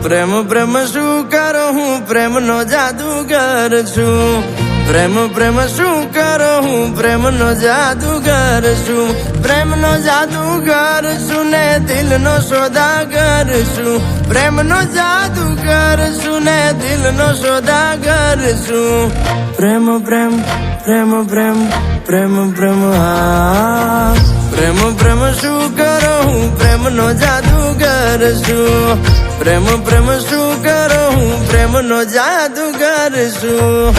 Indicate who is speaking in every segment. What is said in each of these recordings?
Speaker 1: પ્રેમ પ્રેમ શું કરો હું પ્રેમનો જાદુગર છું. પ્રેમ પ્રેમ શું કરો હું પ્રેમનો જાદુગર છું. પ્રેમનો જાદુગર છું ને દિલનો સોદાગર છું. પ્રેમનો જાદુગર છું ને દિલનો સોદાગર છું. પ્રેમ પ્રેમ પ્રેમ પ્રેમ પ્રેમ પ્રેમ હા. પ્રેમ પ્રેમ શું કરો હું પ્રેમનો જાદુગર છું. પ્રેમ પ્રેમ શું કરો હું પ્રેમનો જાદુગર છું.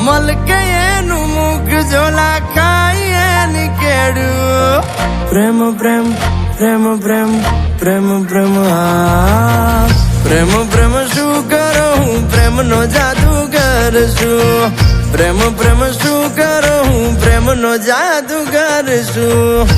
Speaker 1: મલકે એનું મુખ ઝોલા ખાઈ એની કેડું. પ્રેમ પ્રેમ પ્રેમ પ્રેમ પ્રેમ પ્રેમ હા. પ્રેમ પ્રેમ શું કરો હું પ્રેમનો જાદુગર છું. પ્રેમ પ્રેમ શું કરો હું પ્રેમનો જાદુગર છું.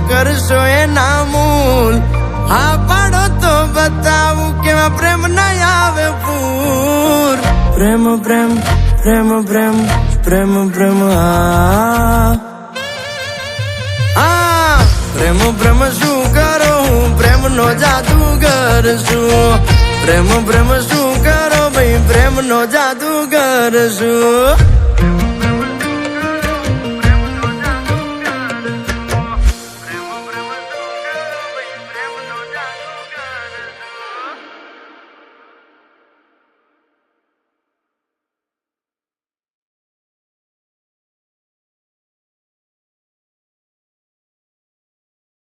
Speaker 1: કરશો એના મૂલ હા પાડો તો બતાવું કેવા પ્રેમ ના આવે પૂર. પ્રેમ પ્રેમ પ્રેમ પ્રેમ પ્રેમ પ્રેમ હા. પ્રેમ પ્રેમ શું કરો હું પ્રેમનો જાદુગર છું. પ્રેમ પ્રેમ શું કરો ભાઈ પ્રેમનો જાદુગર છું.